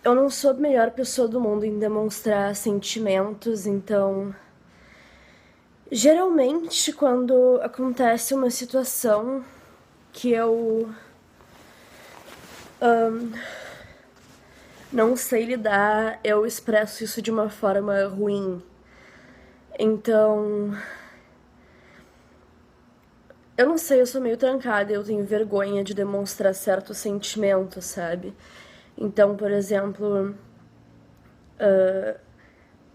eu não sou a melhor pessoa do mundo em demonstrar sentimentos, então. Geralmente, quando acontece uma situação que eu não sei lidar, eu expresso isso de uma forma ruim. Então, eu não sei, eu sou meio trancada, eu tenho vergonha de demonstrar certos sentimentos, sabe? Então, por exemplo,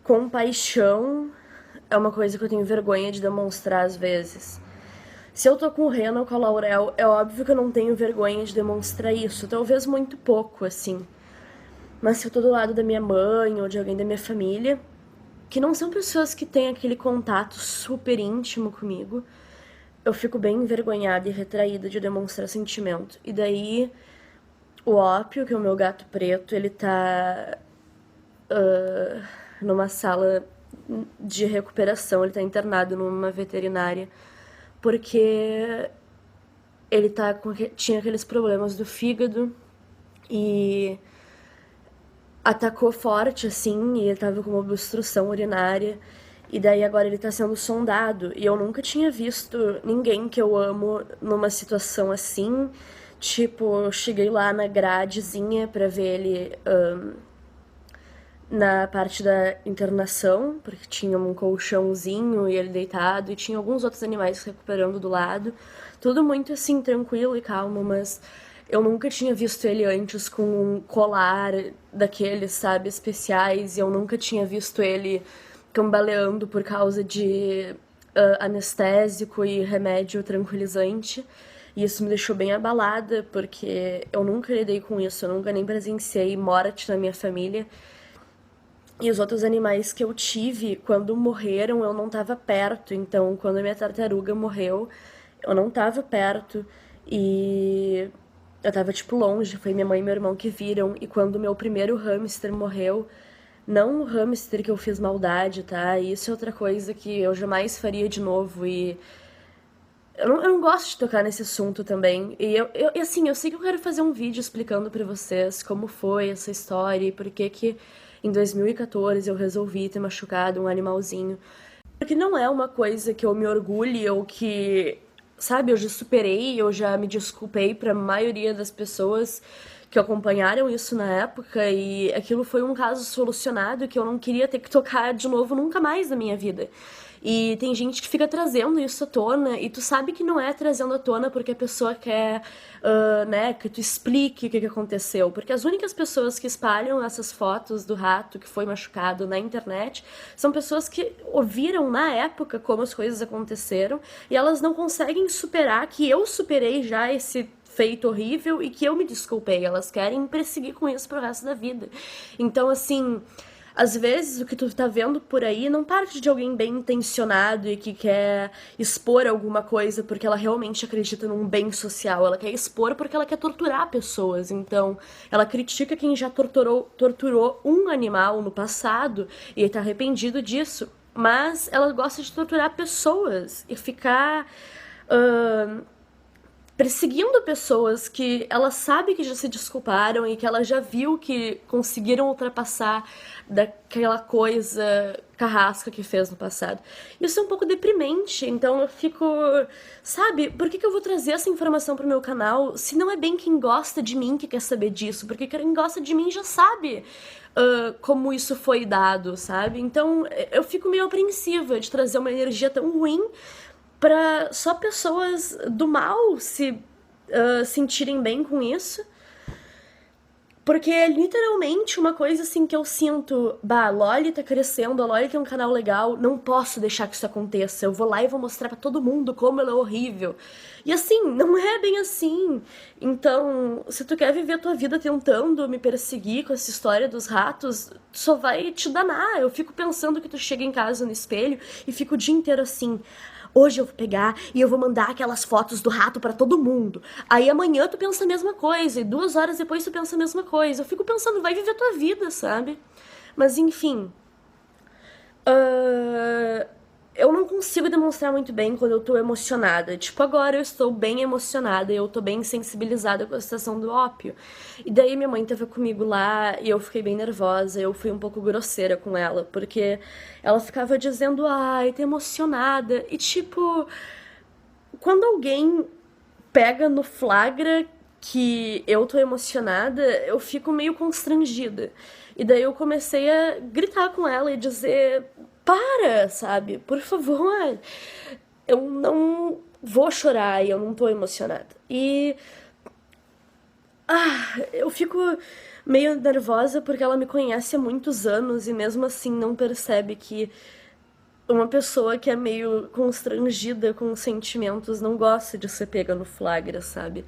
compaixão é uma coisa que eu tenho vergonha de demonstrar às vezes. Se eu tô com o Reno ou com a Laurel, é óbvio que eu não tenho vergonha de demonstrar isso. Talvez muito pouco, assim. Mas se eu tô do lado da minha mãe ou de alguém da minha família, que não são pessoas que têm aquele contato super íntimo comigo, eu fico bem envergonhada e retraída de demonstrar sentimento. E daí, o Ópio, que é o meu gato preto, ele tá numa sala de recuperação, ele tá internado numa veterinária, porque ele tinha aqueles problemas do fígado e atacou forte, assim, e ele tava com uma obstrução urinária. E daí agora ele tá sendo sondado. E eu nunca tinha visto ninguém que eu amo numa situação assim. Tipo, eu cheguei lá na gradezinha pra ver ele na parte da internação, porque tinha um colchãozinho e ele deitado, e tinha alguns outros animais se recuperando do lado. Tudo muito assim, tranquilo e calmo, mas eu nunca tinha visto ele antes com um colar daqueles, sabe, especiais, e eu nunca tinha visto ele cambaleando por causa de anestésico e remédio tranquilizante. E isso me deixou bem abalada, porque eu nunca lidei com isso, eu nunca nem presenciei morte na minha família. E os outros animais que eu tive, quando morreram, eu não tava perto. Então, quando a minha tartaruga morreu, eu não tava perto. E eu tava, tipo, longe. Foi minha mãe e meu irmão que viram. E quando o meu primeiro hamster morreu, não o hamster que eu fiz maldade, tá? Isso é outra coisa que eu jamais faria de novo. E eu não gosto de tocar nesse assunto também. E assim, eu sei que eu quero fazer um vídeo explicando pra vocês como foi essa história e por que que em 2014 eu resolvi ter machucado um animalzinho. Porque não é uma coisa que eu me orgulhe ou que, sabe, eu já superei, eu já me desculpei pra maioria das pessoas que acompanharam isso na época e aquilo foi um caso solucionado que eu não queria ter que tocar de novo nunca mais na minha vida. E tem gente que fica trazendo isso à tona, e tu sabe que não é trazendo à tona porque a pessoa quer, né, que tu explique o que aconteceu. Porque as únicas pessoas que espalham essas fotos do rato que foi machucado na internet são pessoas que ouviram na época como as coisas aconteceram, e elas não conseguem superar que eu superei já esse feito horrível e que eu me desculpei. Elas querem perseguir com isso pro resto da vida. Então, assim, às vezes o que tu tá vendo por aí não parte de alguém bem intencionado e que quer expor alguma coisa porque ela realmente acredita num bem social. Ela quer expor porque ela quer torturar pessoas. Então, ela critica quem já torturou um animal no passado e tá arrependido disso. Mas ela gosta de torturar pessoas e ficar perseguindo pessoas que ela sabe que já se desculparam e que ela já viu que conseguiram ultrapassar daquela coisa carrasca que fez no passado. Isso é um pouco deprimente, então eu fico, sabe, por que eu vou trazer essa informação pro meu canal se não é bem quem gosta de mim que quer saber disso? Porque quem gosta de mim já sabe como isso foi dado, sabe? Então eu fico meio apreensiva de trazer uma energia tão ruim para só pessoas do mal se sentirem bem com isso. Porque é literalmente uma coisa assim que eu sinto, bah, a Loli tá crescendo, a Loli tem um canal legal, não posso deixar que isso aconteça. Eu vou lá e vou mostrar pra todo mundo como ela é horrível. E assim, não é bem assim. Então, se tu quer viver a tua vida tentando me perseguir com essa história dos ratos, só vai te danar. Eu fico pensando que tu chega em casa no espelho e fica o dia inteiro assim. Hoje eu vou pegar e eu vou mandar aquelas fotos do rato pra todo mundo. Aí amanhã tu pensa a mesma coisa, e 2 horas depois tu pensa a mesma coisa. Eu fico pensando, vai viver a tua vida, sabe? Mas enfim. ah, eu não consigo demonstrar muito bem quando eu tô emocionada. Tipo, agora eu estou bem emocionada, eu tô bem sensibilizada com a situação do ópio. E daí minha mãe tava comigo lá e eu fiquei bem nervosa, eu fui um pouco grosseira com ela, porque ela ficava dizendo, ai, tá emocionada. E tipo, quando alguém pega no flagra que eu tô emocionada, eu fico meio constrangida. E daí eu comecei a gritar com ela e dizer: para, sabe? Por favor. Eu não vou chorar e eu não tô emocionada. E eu fico meio nervosa porque ela me conhece há muitos anos e mesmo assim não percebe que uma pessoa que é meio constrangida com os sentimentos não gosta de ser pega no flagra, sabe?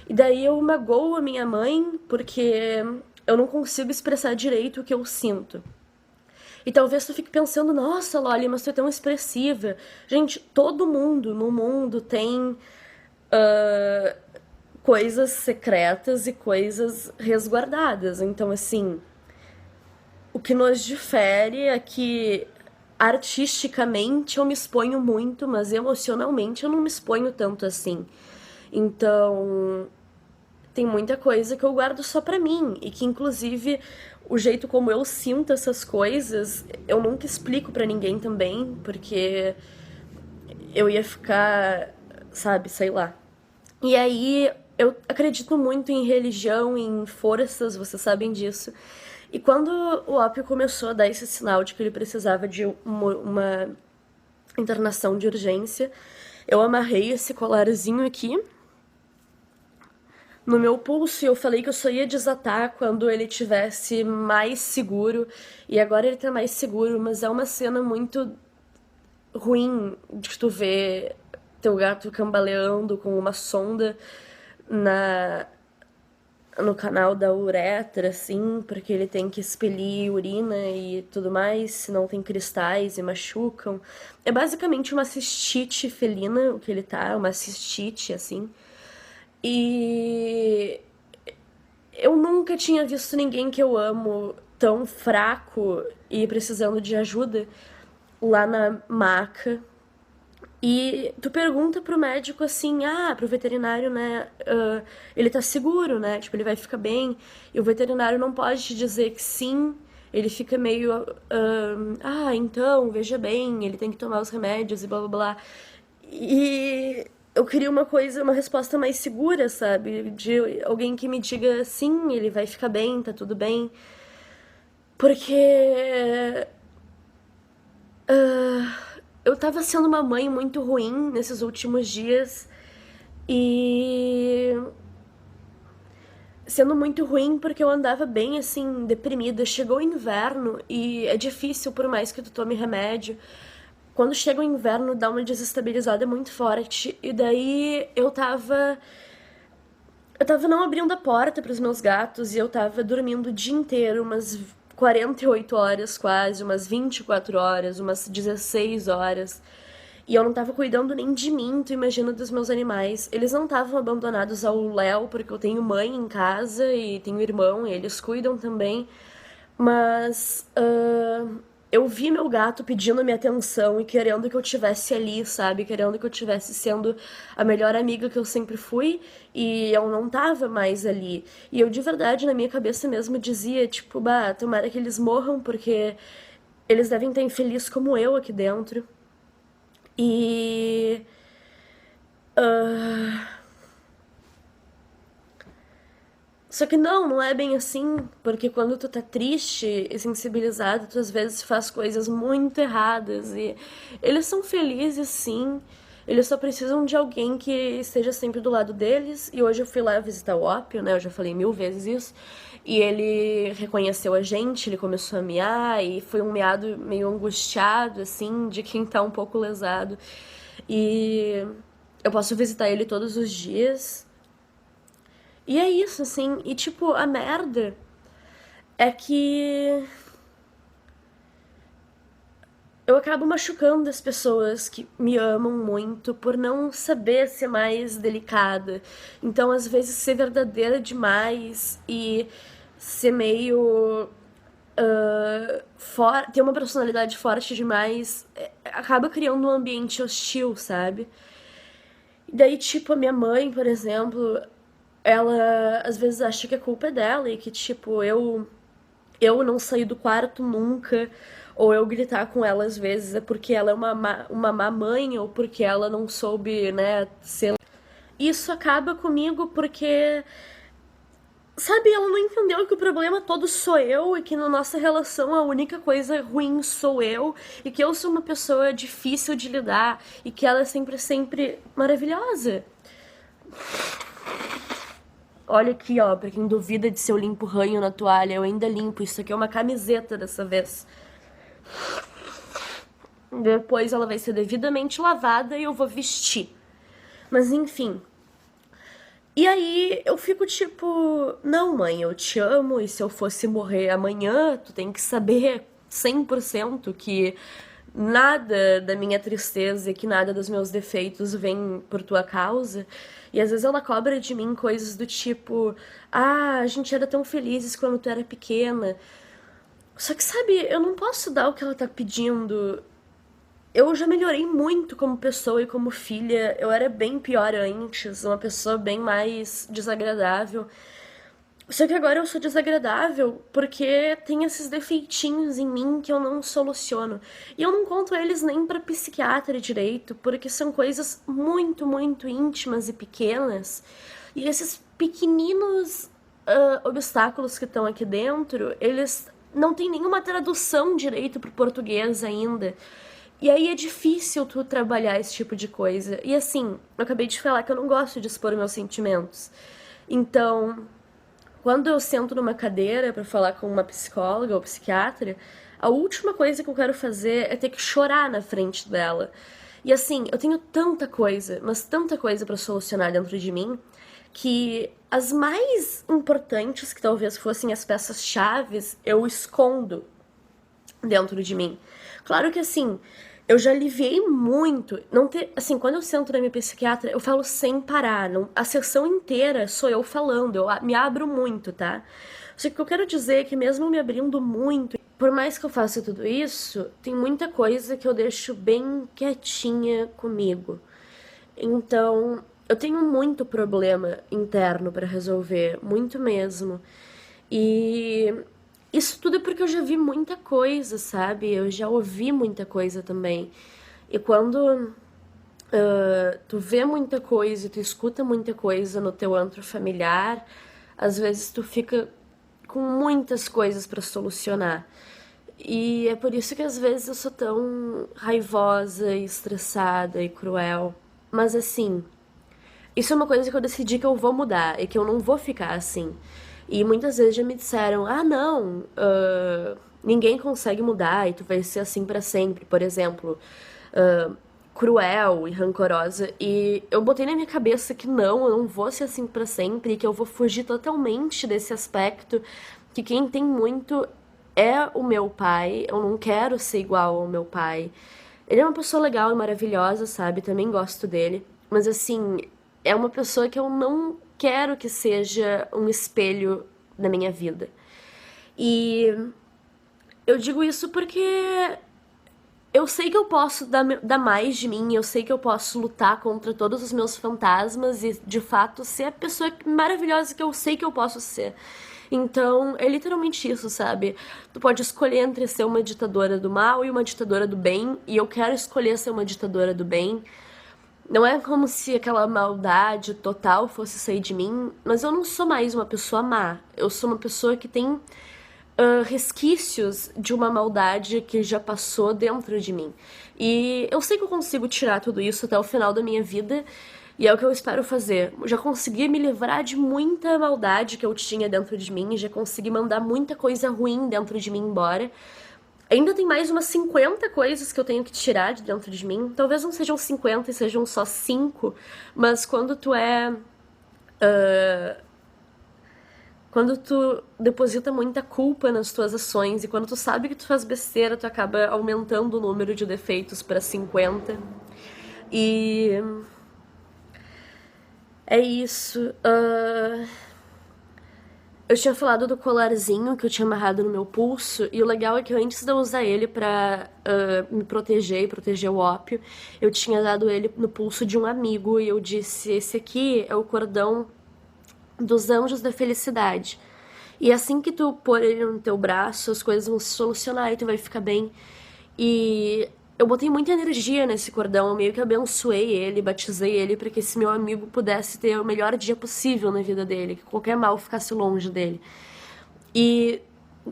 E daí eu magoo a minha mãe porque eu não consigo expressar direito o que eu sinto. E talvez tu fique pensando, nossa, Loli, mas tu é tão expressiva. Gente, todo mundo no mundo tem ah, coisas secretas e coisas resguardadas. Então, assim, o que nos difere é que artisticamente eu me exponho muito, mas emocionalmente eu não me exponho tanto assim. Então, tem muita coisa que eu guardo só pra mim e que inclusive o jeito como eu sinto essas coisas, eu nunca explico pra ninguém também, porque eu ia ficar, sabe, sei lá. E aí eu acredito muito em religião, em forças, vocês sabem disso. E quando o ópio começou a dar esse sinal de que ele precisava de uma internação de urgência, eu amarrei esse colarzinho aqui no meu pulso e eu falei que eu só ia desatar quando ele tivesse mais seguro. E agora ele tá mais seguro, mas é uma cena muito ruim de tu ver teu gato cambaleando com uma sonda na no canal da uretra, assim, porque ele tem que expelir urina e tudo mais, senão tem cristais e machucam. É basicamente uma cistite felina, o que ele tá, uma cistite, assim. E eu nunca tinha visto ninguém que eu amo tão fraco e precisando de ajuda lá na maca. E tu pergunta pro médico assim, pro veterinário, né, ele tá seguro, né, tipo, ele vai ficar bem. E o veterinário não pode te dizer que sim, ele fica meio, então, veja bem, ele tem que tomar os remédios e blá blá blá. E eu queria uma coisa, uma resposta mais segura, sabe? De alguém que me diga sim, ele vai ficar bem, tá tudo bem. Porque eu tava sendo uma mãe muito ruim nesses últimos dias e sendo muito ruim porque eu andava bem assim, deprimida. Chegou o inverno e é difícil, por mais que tu tome remédio. Quando chega o inverno, dá uma desestabilizada muito forte. E daí eu tava. Eu tava não abrindo a porta pros meus gatos e eu tava dormindo o dia inteiro, umas 48 horas quase, umas 24 horas, umas 16 horas. E eu não tava cuidando nem de mim, tu imagina dos meus animais. Eles não estavam abandonados ao Léo, porque eu tenho mãe em casa e tenho irmão, e eles cuidam também. Mas eu vi meu gato pedindo minha atenção e querendo que eu tivesse ali, sabe? Querendo que eu tivesse sendo a melhor amiga que eu sempre fui e eu não tava mais ali. E eu de verdade, na minha cabeça mesmo, dizia, tipo, bah, tomara que eles morram porque eles devem estar infeliz como eu aqui dentro. E. ah, Só que não é bem assim, porque quando tu tá triste e sensibilizado, tu às vezes faz coisas muito erradas e eles são felizes sim, eles só precisam de alguém que esteja sempre do lado deles. E hoje eu fui lá visitar o Ópio, né? Eu já falei 1000 vezes isso. E ele reconheceu a gente, ele começou a miar e foi um miado meio angustiado, assim, de quem tá um pouco lesado. E eu posso visitar ele todos os dias. E é isso, assim. E, tipo, a merda é que eu acabo machucando as pessoas que me amam muito por não saber ser mais delicada. Então, às vezes, ser verdadeira demais e ser meio tem uma personalidade forte demais, acaba criando um ambiente hostil, sabe? E daí, tipo, a minha mãe, por exemplo, ela às vezes acha que a culpa é dela e que, tipo, eu não sair do quarto nunca, ou eu gritar com ela às vezes é porque ela é uma má mãe, ou porque ela não soube, né, ser. Isso acaba comigo porque, sabe, ela não entendeu que o problema todo sou eu e que na nossa relação a única coisa ruim sou eu e que eu sou uma pessoa difícil de lidar e que ela é sempre, sempre maravilhosa. Olha aqui, ó, pra quem duvida de se eu limpo ranho na toalha, eu ainda limpo. Isso aqui é uma camiseta dessa vez. Depois ela vai ser devidamente lavada e eu vou vestir. Mas enfim. E aí eu fico tipo, não, mãe, eu te amo e se eu fosse morrer amanhã, tu tem que saber 100% que nada da minha tristeza e que nada dos meus defeitos vem por tua causa. E às vezes ela cobra de mim coisas do tipo, ah, a gente era tão felizes quando tu era pequena. Só que, sabe, eu não posso dar o que ela tá pedindo. Eu já melhorei muito como pessoa e como filha. Eu era bem pior antes, uma pessoa bem mais desagradável. Só que agora eu sou desagradável porque tem esses defeitinhos em mim que eu não soluciono. E eu não conto eles nem pra psiquiatra direito, porque são coisas muito, muito íntimas e pequenas. E esses pequeninos obstáculos que estão aqui dentro, eles não têm nenhuma tradução direito pro português ainda. E aí é difícil tu trabalhar esse tipo de coisa. E assim, eu acabei de falar que eu não gosto de expor meus sentimentos. Então, quando eu sento numa cadeira pra falar com uma psicóloga ou psiquiatra, a última coisa que eu quero fazer é ter que chorar na frente dela. E assim, eu tenho tanta coisa, mas tanta coisa pra solucionar dentro de mim, que as mais importantes, que talvez fossem as peças-chaves, eu escondo dentro de mim. Claro que assim, eu já aliviei muito. Não ter, assim, quando eu sento na minha psiquiatra, eu falo sem parar. Não, a sessão inteira sou eu falando, me abro muito, tá? Só que o que eu quero dizer é que mesmo me abrindo muito, por mais que eu faça tudo isso, tem muita coisa que eu deixo bem quietinha comigo. Então, eu tenho muito problema interno pra resolver, muito mesmo. E isso tudo é porque eu já vi muita coisa, sabe? Eu já ouvi muita coisa também. E quando tu vê muita coisa e tu escuta muita coisa no teu antro familiar, às vezes tu fica com muitas coisas pra solucionar. E é por isso que às vezes eu sou tão raivosa e estressada e cruel. Mas assim, isso é uma coisa que eu decidi que eu vou mudar e que eu não vou ficar assim. E muitas vezes já me disseram: ah, não, ninguém consegue mudar e tu vai ser assim pra sempre. Por exemplo, cruel e rancorosa. E eu botei na minha cabeça que não, eu não vou ser assim pra sempre e que eu vou fugir totalmente desse aspecto. Que quem tem muito é o meu pai. Eu não quero ser igual ao meu pai. Ele é uma pessoa legal e maravilhosa, sabe? Também gosto dele. Mas assim, é uma pessoa que eu não quero que seja um espelho na minha vida. E eu digo isso porque eu sei que eu posso dar mais de mim, eu sei que eu posso lutar contra todos os meus fantasmas e, de fato, ser a pessoa maravilhosa que eu sei que eu posso ser. Então, é literalmente isso, sabe? Tu pode escolher entre ser uma ditadora do mal e uma ditadora do bem, e eu quero escolher ser uma ditadora do bem. Não é como se aquela maldade total fosse sair de mim, mas eu não sou mais uma pessoa má. Eu sou uma pessoa que tem resquícios de uma maldade que já passou dentro de mim. E eu sei que eu consigo tirar tudo isso até o final da minha vida, e é o que eu espero fazer. Já consegui me livrar de muita maldade que eu tinha dentro de mim, já consegui mandar muita coisa ruim dentro de mim embora. Ainda tem mais umas 50 coisas que eu tenho que tirar de dentro de mim. Talvez não sejam 50 e sejam só 5, mas quando tu deposita muita culpa nas tuas ações e quando tu sabe que tu faz besteira, tu acaba aumentando o número de defeitos pra 50. E é isso. Eu tinha falado do colarzinho que eu tinha amarrado no meu pulso, e o legal é que antes de eu usar ele pra me proteger e proteger o ópio, eu tinha dado ele no pulso de um amigo e eu disse: esse aqui é o cordão dos anjos da felicidade. E assim que tu pôr ele no teu braço, as coisas vão se solucionar e tu vai ficar bem. E eu botei muita energia nesse cordão, eu meio que abençoei ele, batizei ele para que esse meu amigo pudesse ter o melhor dia possível na vida dele, que qualquer mal ficasse longe dele. E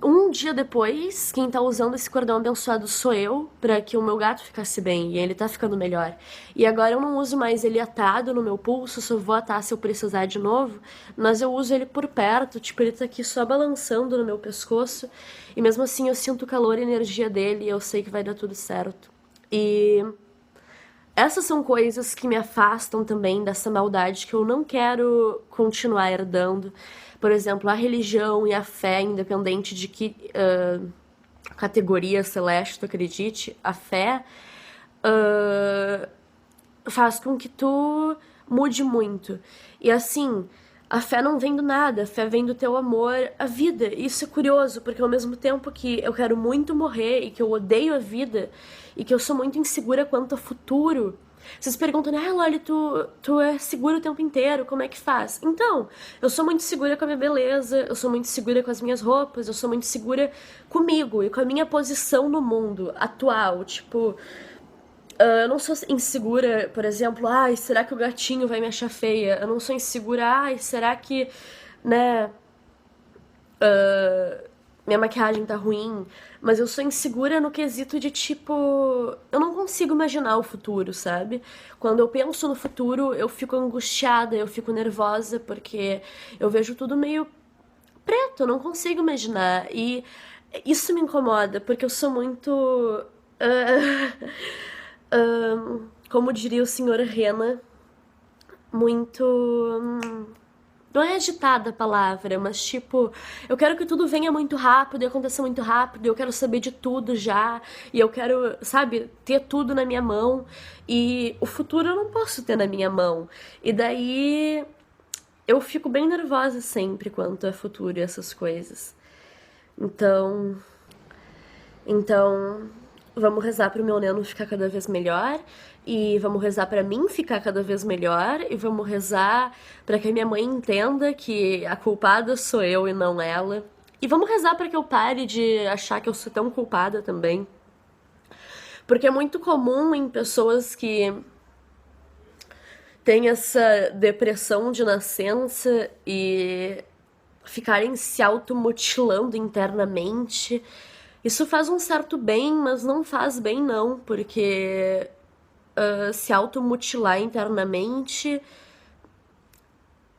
um dia depois, quem tá usando esse cordão abençoado sou eu, pra que o meu gato ficasse bem, e ele tá ficando melhor. E agora eu não uso mais ele atado no meu pulso, só vou atar se eu precisar de novo, mas eu uso ele por perto, tipo, ele tá aqui só balançando no meu pescoço, e mesmo assim eu sinto o calor e a energia dele, e eu sei que vai dar tudo certo. E essas são coisas que me afastam também dessa maldade que eu não quero continuar herdando. Por exemplo, a religião e a fé, independente de que categoria celeste tu acredite, a fé faz com que tu mude muito. E assim, a fé não vem do nada, a fé vem do teu amor à vida. E isso é curioso, porque ao mesmo tempo que eu quero muito morrer e que eu odeio a vida e que eu sou muito insegura quanto ao futuro, vocês perguntam, né, Loli, tu é segura o tempo inteiro, como é que faz? Então, eu sou muito segura com a minha beleza, eu sou muito segura com as minhas roupas, eu sou muito segura comigo e com a minha posição no mundo atual. Tipo, eu não sou insegura, por exemplo, ai, será que o gatinho vai me achar feia? Eu não sou insegura, ai, será que, né, minha maquiagem tá ruim? Mas eu sou insegura no quesito de, tipo, eu não consigo imaginar o futuro, sabe? Quando eu penso no futuro, eu fico angustiada, eu fico nervosa, porque eu vejo tudo meio preto, eu não consigo imaginar. E isso me incomoda, porque eu sou muito. Como diria o senhor Rena, muito. Não é agitada a palavra, mas tipo, eu quero que tudo venha muito rápido e aconteça muito rápido, eu quero saber de tudo já, e eu quero, sabe, ter tudo na minha mão, e o futuro eu não posso ter na minha mão. E daí eu fico bem nervosa sempre quanto a futuro e essas coisas. Então, então, vamos rezar pro meu Neno ficar cada vez melhor e vamos rezar pra mim ficar cada vez melhor e vamos rezar pra que a minha mãe entenda que a culpada sou eu e não ela. E vamos rezar pra que eu pare de achar que eu sou tão culpada também. Porque é muito comum em pessoas que têm essa depressão de nascença e ficarem se automutilando internamente. Isso faz um certo bem, mas não faz bem não, porque se automutilar internamente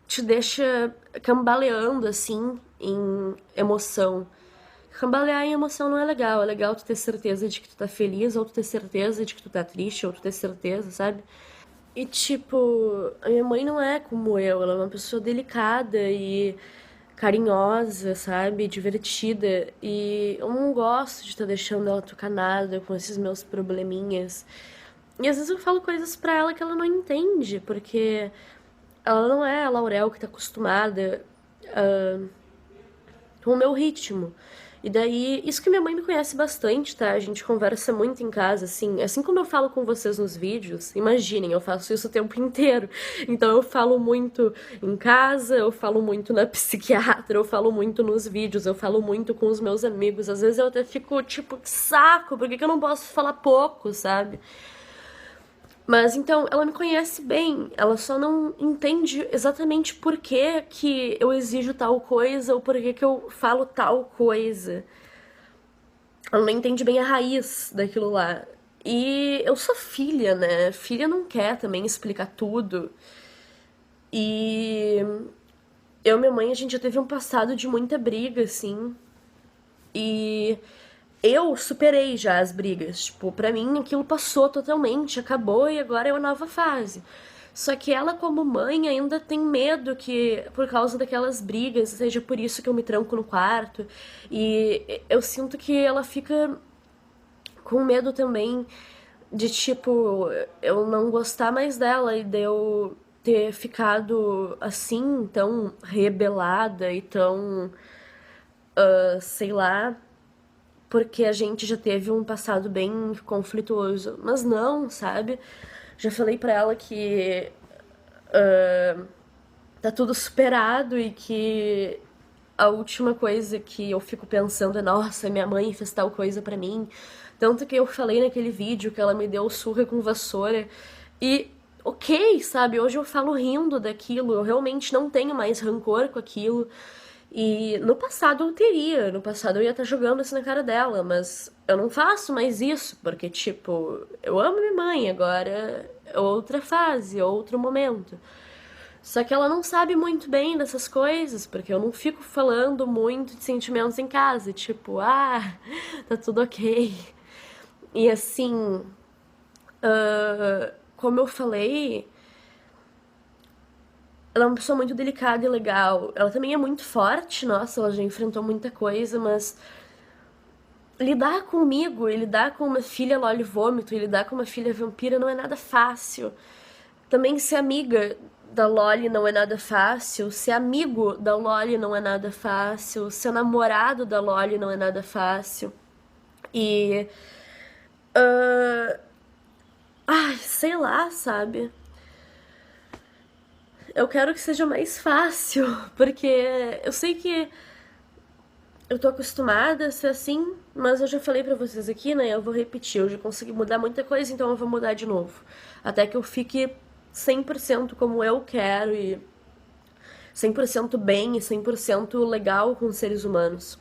te deixa cambaleando, assim, em emoção. Cambalear em emoção não é legal tu ter certeza de que tu tá feliz, ou tu ter certeza de que tu tá triste, ou tu ter certeza, sabe? E tipo, a minha mãe não é como eu, ela é uma pessoa delicada e carinhosa, sabe? Divertida. E eu não gosto de estar deixando ela tucanada com esses meus probleminhas. E às vezes eu falo coisas pra ela que ela não entende, porque ela não é a Laurel que tá acostumada com o meu ritmo. E daí, isso que minha mãe me conhece bastante, tá? A gente conversa muito em casa, assim como eu falo com vocês nos vídeos, imaginem, eu faço isso o tempo inteiro. Então eu falo muito em casa, eu falo muito na psiquiatra, eu falo muito nos vídeos, eu falo muito com os meus amigos. Às vezes eu até fico, tipo, que saco, por que eu não posso falar pouco, sabe? Mas então, ela me conhece bem, ela só não entende exatamente por que eu exijo tal coisa ou por que eu falo tal coisa. Ela não entende bem a raiz daquilo lá. E eu sou filha, né? Filha não quer também explicar tudo. E eu e minha mãe, a gente já teve um passado de muita briga, assim. E eu superei já as brigas. Tipo, pra mim aquilo passou totalmente, acabou e agora é uma nova fase. Só que ela, como mãe, ainda tem medo que, por causa daquelas brigas, seja por isso que eu me tranco no quarto. E eu sinto que ela fica com medo também de, tipo, eu não gostar mais dela e de eu ter ficado assim, tão rebelada e tão, sei lá, porque a gente já teve um passado bem conflituoso. Mas não, sabe? Já falei pra ela que tá tudo superado e que a última coisa que eu fico pensando é, nossa, minha mãe fez tal coisa pra mim. Tanto que eu falei naquele vídeo que ela me deu surra com vassoura. E, ok, sabe, hoje eu falo rindo daquilo, eu realmente não tenho mais rancor com aquilo. E no passado eu teria, no passado eu ia estar jogando isso na cara dela, mas eu não faço mais isso, porque, tipo, eu amo minha mãe, agora é outra fase, é outro momento. Só que ela não sabe muito bem dessas coisas, porque eu não fico falando muito de sentimentos em casa, tipo, tá tudo ok. E assim, como eu falei, ela é uma pessoa muito delicada e legal. Ela também é muito forte, nossa, ela já enfrentou muita coisa, mas lidar comigo e lidar com uma filha loli vômito e lidar com uma filha vampira não é nada fácil. Também ser amiga da Loli não é nada fácil, ser amigo da Loli não é nada fácil, ser namorado da Loli não é nada fácil. E. Ai, sei lá, sabe? Eu quero que seja mais fácil, porque eu sei que eu tô acostumada a ser assim, mas eu já falei pra vocês aqui, né? Eu vou repetir, eu já consegui mudar muita coisa, então eu vou mudar de novo. Até que eu fique 100% como eu quero e 100% bem e 100% legal com os seres humanos.